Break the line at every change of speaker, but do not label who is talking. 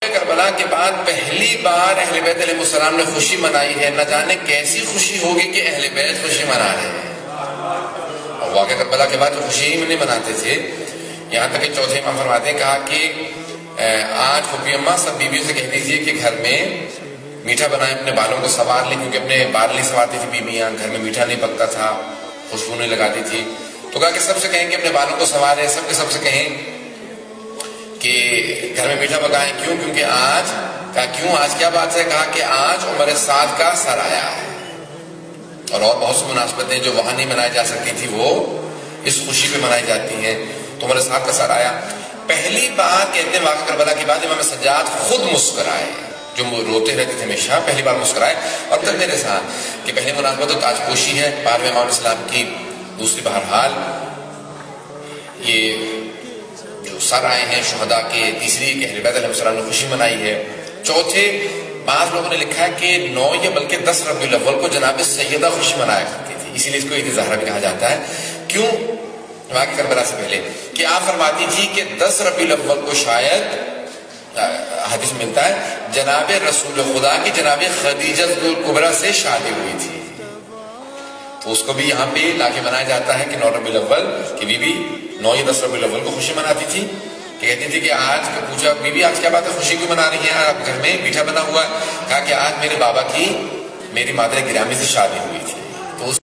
کربلا کے بعد پہلی بار اہل بیت علیہ السلام نے خوشی منائی ہے. نہ جانے کیسی خوشی ہوگی کہ اہل بیت خوشی منا رہے ہیں. اور واقعہ کربلا کے بعد خوشی ہی نہیں مناتے تھے. یہاں تک کہ چوتھے امام فرماتے ہیں کہا کہ آج پھوپھی اماں سب بیویوں سے کہہ دیجیے کہ گھر میں میٹھا بنائیں, اپنے بالوں کو سنوار لیں, کیونکہ اپنے بال نہیں سنوارتی تھی بیویاں, گھر میں میٹھا نہیں پکتا تھا, خوشبو نہیں لگاتی تھی. تو کہا کہ سب سے کہیں کہ اپنے بالوں کو سنواریں, سب کے سب سے کہیں کہ گھر میں میٹھا پکائیں. کیوں؟ کیونکہ آج کہا کیوں آج کیا بات ہے؟ کہا کہ آج عمر سعد کا سر آیا ہے. اور بہت سی مناسبتیں جو وہاں نہیں منائی جا سکتی تھی وہ اس خوشی پہ منائی جاتی ہیں. تو عمر سعد کا سر آیا. پہلی بار کہتے ہیں واقعہ کربلا کے بعد امام سجاد خود مسکرائے, جو روتے رہتے تھے ہمیشہ, پہلی بار مسکرائے. اور پھر میرے ساتھ کہ پہلی مناسبت تو تاج پوشی ہے 12ویں امام اسلام کی, دوسری بہرحال یہ جو سر آئے ہیں شہداء کے, تیسری کہ اہل بیت علیہ السلام نے خوشی منائی ہے. چوتھے بعض لوگوں نے لکھا ہے کہ 9 یا بلکہ 10 ربیع الاول کو جناب سیدہ خوشی منایا کرتی تھی, اسی لیے اس کو عید زہرا بھی کہا جاتا ہے. کیوں؟ واقعہ کربلا سے پہلے کہ آپ فرماتی تھی کہ 10 ربیع الاول کو شاید حدیث ملتا ہے جناب رسول خدا کی جناب خدیجہ الکبریٰ سے شادی ہوئی تھی. تو اس کو بھی یہاں پہ لا کے منایا جاتا ہے کہ 9 ربیع الاول کی بی بی 9 یا 10 ربیع الاول کو خوشی مناتی تھی. کہتی تھی کہ آج پوچھا بی بی آج کیا بات ہے, خوشی کیوں منا رہی ہیں, آپ گھر میں میٹھا بنا ہوا ہے؟ کہا کہ آج میرے بابا کی میری مادر گرامی سے شادی ہوئی تھی.